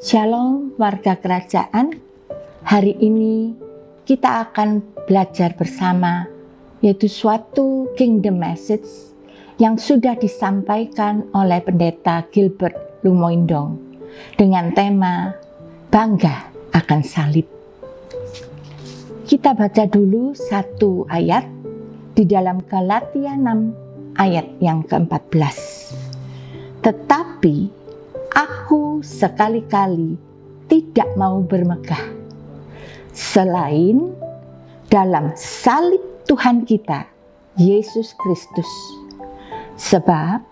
Shalom warga kerajaan. Hari ini kita akan belajar bersama yaitu suatu kingdom message yang sudah disampaikan oleh pendeta Gilbert Lumoindong dengan tema Bangga akan Salib. Kita baca dulu satu ayat di dalam Galatia 6 ayat yang ke-14. Tetapi aku sekali-kali tidak mau bermegah selain dalam salib Tuhan kita, Yesus Kristus. Sebab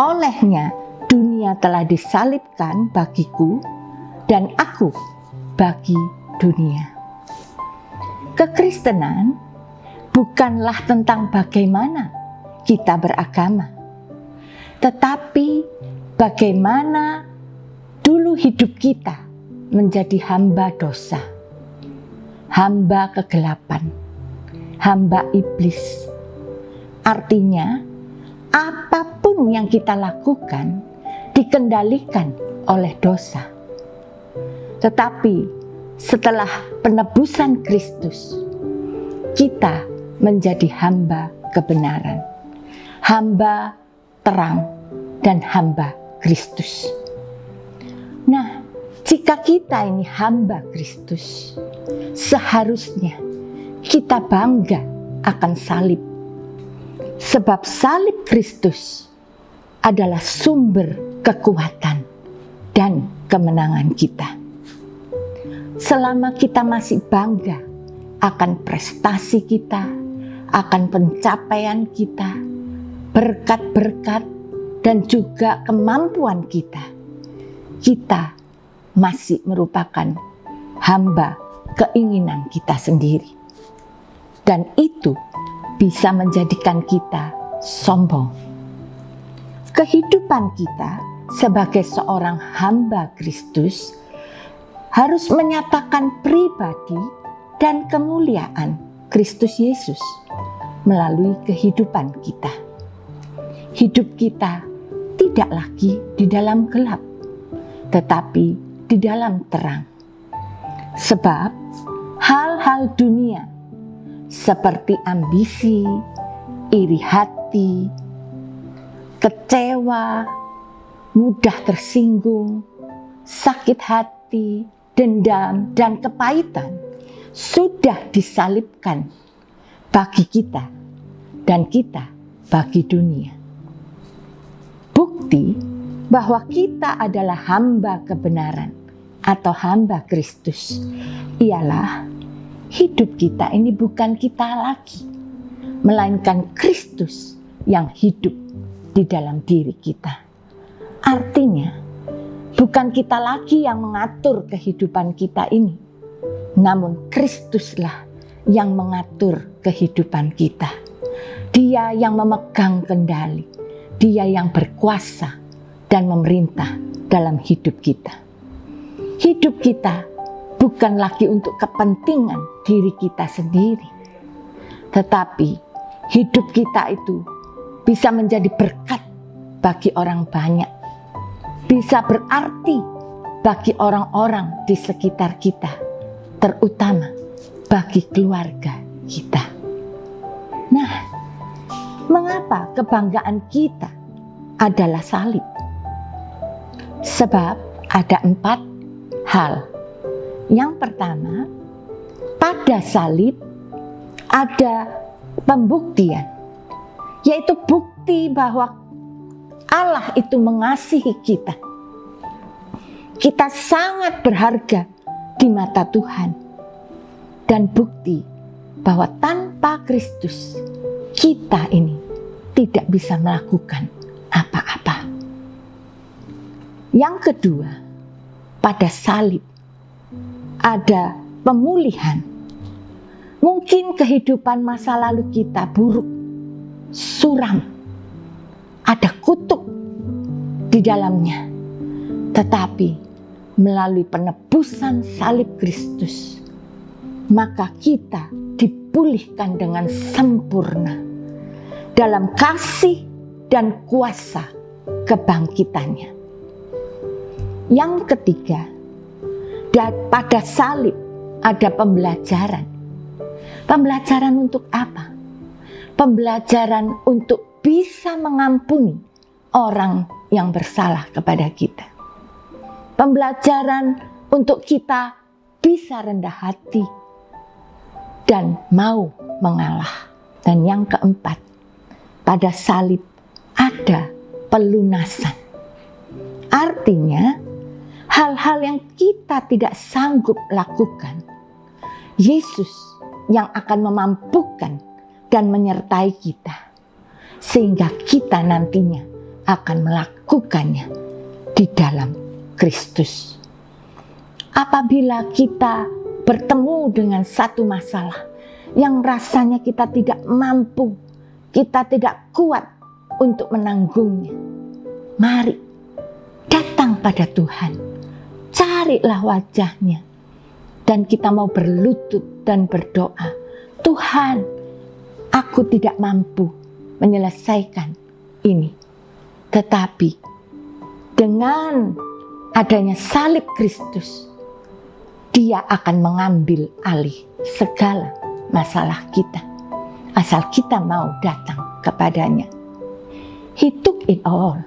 olehnya dunia telah disalibkan bagiku dan aku bagi dunia. Kekristenan bukanlah tentang bagaimana kita beragama, tetapi bagaimana dulu hidup kita menjadi hamba dosa, hamba kegelapan, hamba iblis. Artinya, apapun yang kita lakukan dikendalikan oleh dosa. Tetapi setelah penebusan Kristus, kita menjadi hamba kebenaran, hamba terang, dan hamba Kristus. Nah, jika kita ini hamba Kristus, seharusnya kita bangga akan salib. Sebab salib Kristus adalah sumber kekuatan dan kemenangan kita. Selama kita masih bangga akan prestasi kita, akan pencapaian kita, berkat-berkat, dan juga kemampuan kita masih merupakan hamba keinginan kita sendiri. Dan itu bisa menjadikan kita sombong. Kehidupan kita sebagai seorang hamba Kristus harus menyatakan pribadi dan kemuliaan Kristus Yesus melalui kehidupan kita. Hidup kita tidak lagi di dalam gelap, tetapi di dalam terang. Sebab hal-hal dunia seperti ambisi, iri hati, kecewa, mudah tersinggung, sakit hati, dendam, dan kepahitan sudah disalibkan bagi kita dan kita bagi dunia. Bukti bahwa kita adalah hamba kebenaran atau hamba Kristus ialah hidup kita ini bukan kita lagi, melainkan Kristus yang hidup di dalam diri kita. Artinya, bukan kita lagi yang mengatur kehidupan kita ini, namun Kristuslah yang mengatur kehidupan kita. Dia yang memegang kendali, Dia yang berkuasa dan memerintah dalam hidup kita. Hidup kita bukan lagi untuk kepentingan diri kita sendiri, tetapi hidup kita itu bisa menjadi berkat bagi orang banyak, bisa berarti bagi orang-orang di sekitar kita, terutama bagi keluarga kita. Nah, mengapa kebanggaan kita adalah salib? Sebab ada 4 hal. Yang pertama, pada salib ada pembuktian, yaitu bukti bahwa Allah itu mengasihi kita. Kita sangat berharga di mata Tuhan, dan bukti bahwa tanpa Kristus kita ini tidak bisa melakukan apa-apa. Yang kedua, pada salib ada pemulihan. Mungkin kehidupan masa lalu kita buruk, suram, ada kutuk di dalamnya. Tetapi melalui penebusan salib Kristus, maka kita dipulihkan dengan sempurna dalam kasih dan kuasa kebangkitannya. Yang ketiga, pada salib ada pembelajaran. Pembelajaran untuk apa? Pembelajaran untuk bisa mengampuni orang yang bersalah kepada kita. Pembelajaran untuk kita bisa rendah hati dan mau mengalah. Dan yang keempat, pada salib ada pelunasan. Artinya, hal-hal yang kita tidak sanggup lakukan, Yesus yang akan memampukan dan menyertai kita, sehingga kita nantinya akan melakukannya di dalam Kristus. Apabila kita bertemu dengan satu masalah yang rasanya kita tidak mampu, kita tidak kuat untuk menanggungnya, mari datang pada Tuhan, carilah wajahnya, dan kita mau berlutut dan berdoa, Tuhan, aku tidak mampu menyelesaikan ini. Tetapi dengan adanya salib Kristus, Dia akan mengambil alih segala masalah kita. Asal kita mau datang kepadanya. He took it all.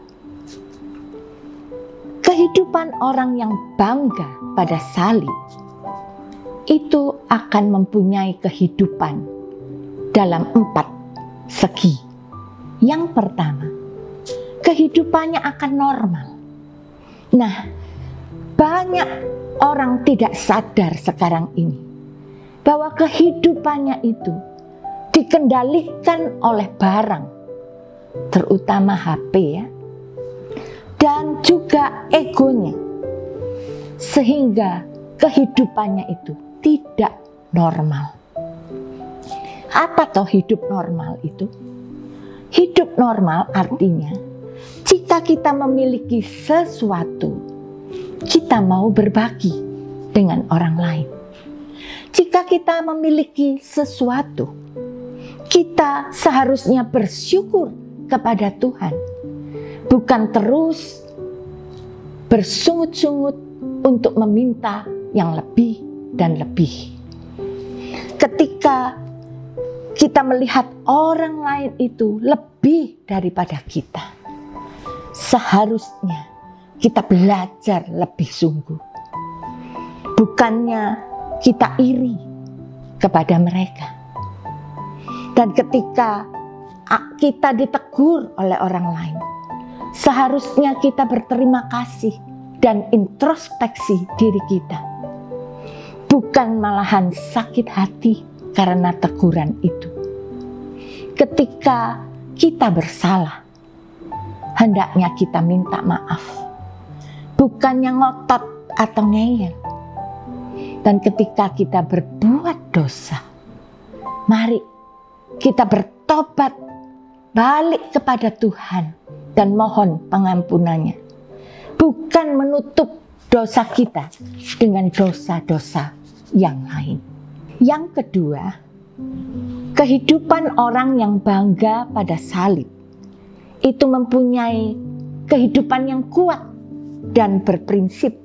Kehidupan orang yang bangga pada salib itu akan mempunyai kehidupan dalam 4 segi. Yang pertama, kehidupannya akan normal. Nah, banyak orang tidak sadar sekarang ini bahwa kehidupannya itu dikendalikan oleh barang, terutama HP ya, dan juga egonya, sehingga kehidupannya itu tidak normal. Apa toh hidup normal itu? Hidup normal artinya jika kita memiliki sesuatu, kita mau berbagi dengan orang lain. Jika kita memiliki sesuatu, kita seharusnya bersyukur kepada Tuhan, bukan terus bersungut-sungut untuk meminta yang lebih dan lebih. Ketika kita melihat orang lain itu lebih daripada kita, seharusnya kita belajar lebih sungguh. Bukannya kita iri kepada mereka. Dan ketika kita ditegur oleh orang lain, seharusnya kita berterima kasih dan introspeksi diri kita. Bukan malahan sakit hati karena teguran itu. Ketika kita bersalah, hendaknya kita minta maaf. Bukannya ngotot atau ngeyel. Dan ketika kita berbuat dosa, mari kita bertobat, balik kepada Tuhan dan mohon pengampunannya. Bukan menutup dosa kita dengan dosa-dosa yang lain. Yang kedua, kehidupan orang yang bangga pada salib itu mempunyai kehidupan yang kuat dan berprinsip.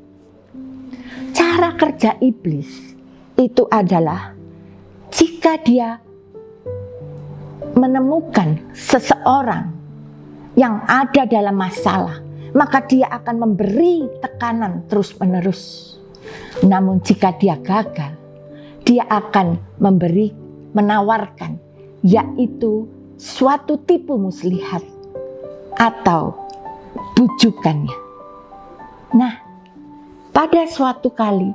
Cara kerja iblis itu adalah jika dia menemukan seseorang yang ada dalam masalah, maka dia akan memberi tekanan terus-menerus. Namun jika dia gagal, dia akan menawarkan, yaitu suatu tipu muslihat atau bujukannya. Nah, pada suatu kali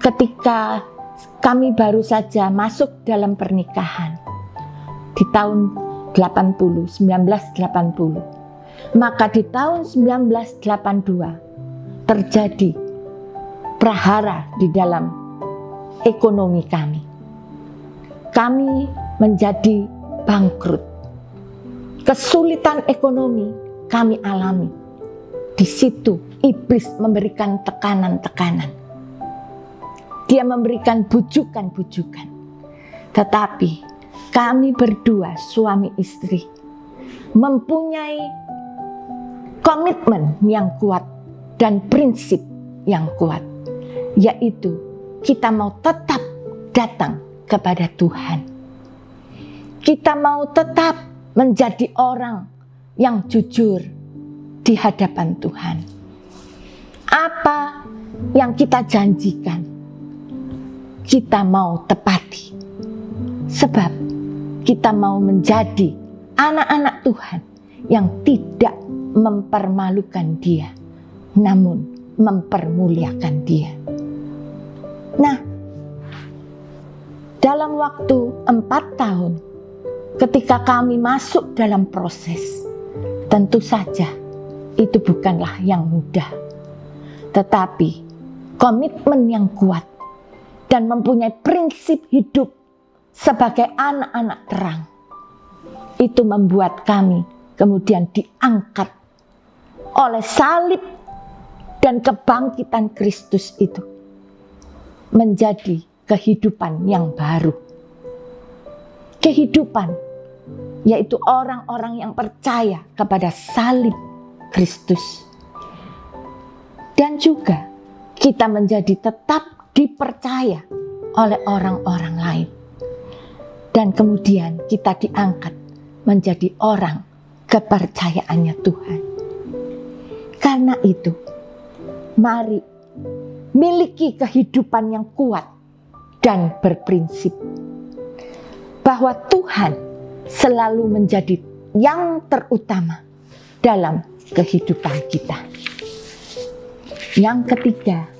ketika kami baru saja masuk dalam pernikahan di tahun 1980, maka di tahun 1982 terjadi prahara di dalam ekonomi kami. Kami menjadi bangkrut. Kesulitan ekonomi kami alami. Di situ iblis memberikan tekanan-tekanan. Dia memberikan bujukan-bujukan. Tetapi kami berdua suami istri mempunyai komitmen yang kuat dan prinsip yang kuat, yaitu kita mau tetap datang kepada Tuhan. Kita mau tetap menjadi orang yang jujur di hadapan Tuhan. Apa yang kita janjikan, kita mau tepati. Sebab kita mau menjadi anak-anak Tuhan yang tidak mempermalukan Dia, namun mempermuliakan Dia. Nah, dalam waktu 4 tahun, ketika kami masuk dalam proses, tentu saja itu bukanlah yang mudah. Tetapi komitmen yang kuat dan mempunyai prinsip hidup sebagai anak-anak terang, itu membuat kami kemudian diangkat oleh salib dan kebangkitan Kristus itu menjadi kehidupan yang baru. Kehidupan yaitu orang-orang yang percaya kepada salib Kristus. Dan juga kita menjadi tetap dipercaya oleh orang-orang lain. Dan kemudian kita diangkat menjadi orang kepercayaannya Tuhan. Karena itu, mari miliki kehidupan yang kuat dan berprinsip bahwa Tuhan selalu menjadi yang terutama dalam kehidupan kita. Yang ketiga,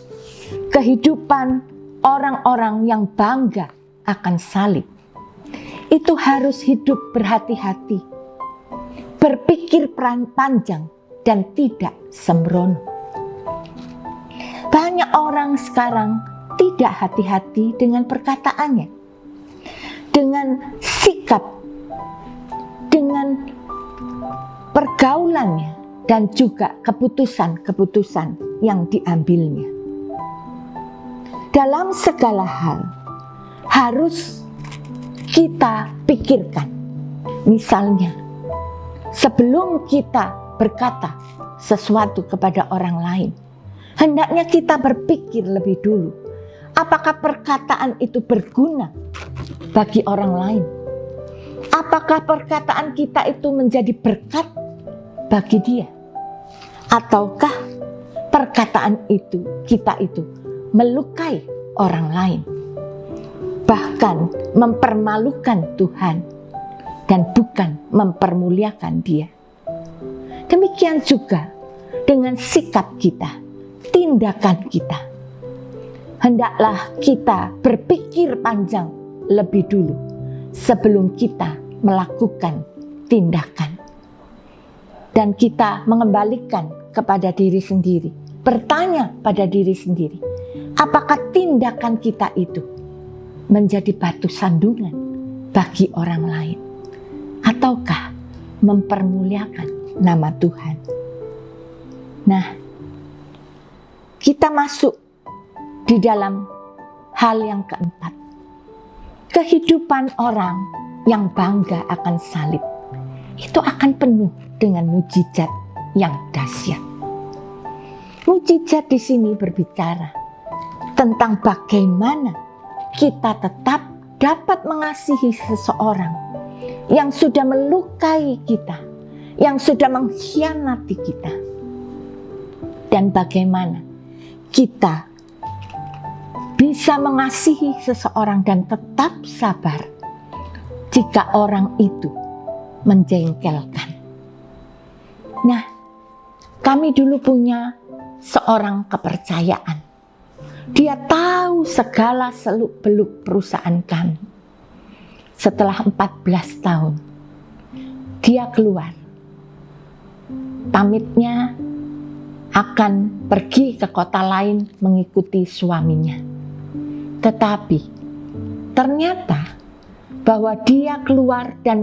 kehidupan orang-orang yang bangga akan salib itu harus hidup berhati-hati, berpikir panjang dan tidak sembrono. Banyak orang sekarang tidak hati-hati dengan perkataannya, dengan sikap, dengan pergaulannya, dan juga keputusan-keputusan yang diambilnya. Dalam segala hal harus kita pikirkan. Misalnya, sebelum kita berkata sesuatu kepada orang lain, hendaknya kita berpikir lebih dulu, apakah perkataan itu berguna bagi orang lain? Apakah perkataan kita itu menjadi berkat bagi dia? Ataukah perkataan itu, kita itu melukai orang lain, bahkan mempermalukan Tuhan dan bukan mempermuliakan Dia? Demikian juga dengan sikap kita, tindakan kita. Hendaklah kita berpikir panjang lebih dulu sebelum kita melakukan tindakan. Dan kita mengembalikan kepada diri sendiri, bertanya pada diri sendiri, apakah tindakan kita itu menjadi batu sandungan bagi orang lain, ataukah mempermuliakan nama Tuhan? Nah, kita masuk di dalam hal yang keempat. Kehidupan orang yang bangga akan salib itu akan penuh dengan mujizat yang dahsyat. Mujizat di sini berbicara tentang bagaimana kita tetap dapat mengasihi seseorang yang sudah melukai kita, yang sudah mengkhianati kita. Dan bagaimana kita bisa mengasihi seseorang dan tetap sabar jika orang itu menjengkelkan. Nah, kami dulu punya seorang kepercayaan. Dia tahu segala seluk-beluk perusahaan kami. Setelah 14 tahun, dia keluar. Pamitnya akan pergi ke kota lain mengikuti suaminya. Tetapi ternyata bahwa dia keluar dan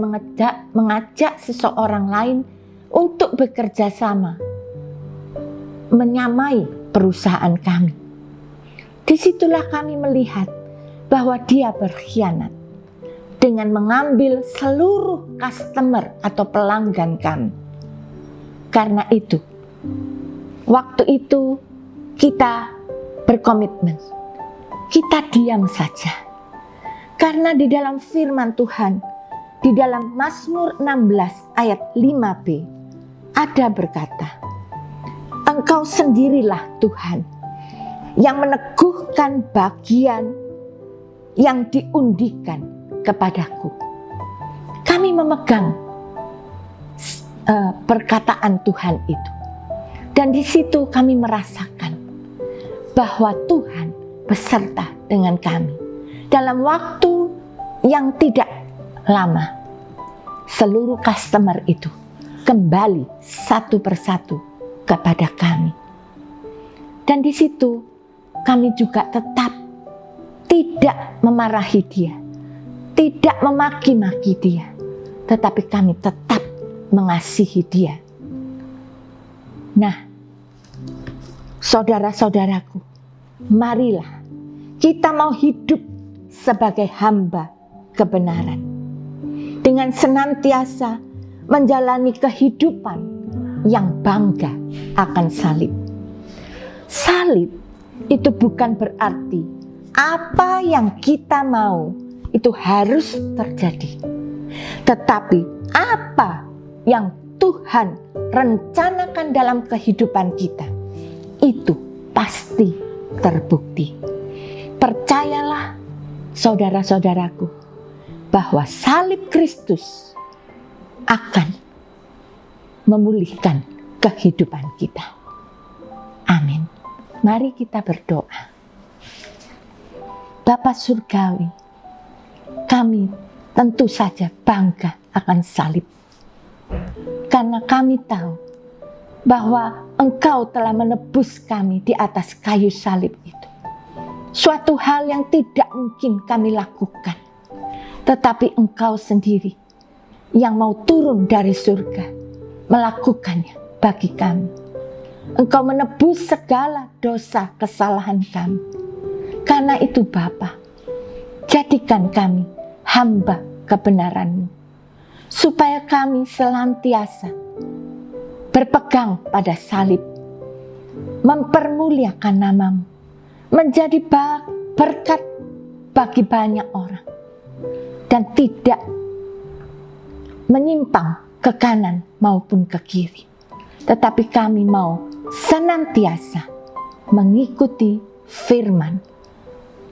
mengajak seseorang lain untuk bekerja sama, menyamai perusahaan kami. Disitulah kami melihat bahwa dia berkhianat dengan mengambil seluruh customer atau pelanggan kami. Karena itu, waktu itu kita berkomitmen, kita diam saja. Karena di dalam firman Tuhan, di dalam Mazmur 16 ayat 5b, ada berkata, Engkau sendirilah Tuhan yang meneguhkan bagian yang diundikan kepadaku. Kami memegang perkataan Tuhan itu. Dan di situ kami merasakan bahwa Tuhan beserta dengan kami. Dalam waktu yang tidak lama, seluruh customer itu kembali satu persatu kepada kami. Dan di situ kami juga tetap tidak memarahi dia, tidak memaki-maki dia, tetapi kami tetap mengasihi dia. Nah, saudara-saudaraku, marilah kita mau hidup sebagai hamba kebenaran, dengan senantiasa menjalani kehidupan yang bangga akan salib. Salib itu bukan berarti apa yang kita mau itu harus terjadi, tetapi apa yang Tuhan rencanakan dalam kehidupan kita itu pasti terbukti. Percayalah saudara-saudaraku bahwa salib Kristus akan memulihkan kehidupan kita. Amin. Mari kita berdoa. Bapa Surgawi, kami tentu saja bangga akan salib. Karena kami tahu bahwa Engkau telah menebus kami di atas kayu salib itu. Suatu hal yang tidak mungkin kami lakukan. Tetapi Engkau sendiri yang mau turun dari surga melakukannya bagi kami. Engkau menebus segala dosa kesalahan kami. Karena itu Bapa, jadikan kami hamba kebenaran-Mu, supaya kami senantiasa berpegang pada salib, mempermuliakan nama-Mu, menjadi berkat bagi banyak orang, dan tidak menyimpang ke kanan maupun ke kiri. Tetapi kami mau senantiasa mengikuti firman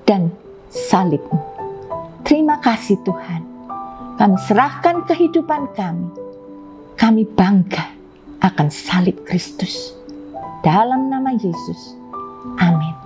dan salib-Mu. Terima kasih Tuhan. Kami serahkan kehidupan kami. Kami bangga akan salib Kristus. Dalam nama Yesus. Amin.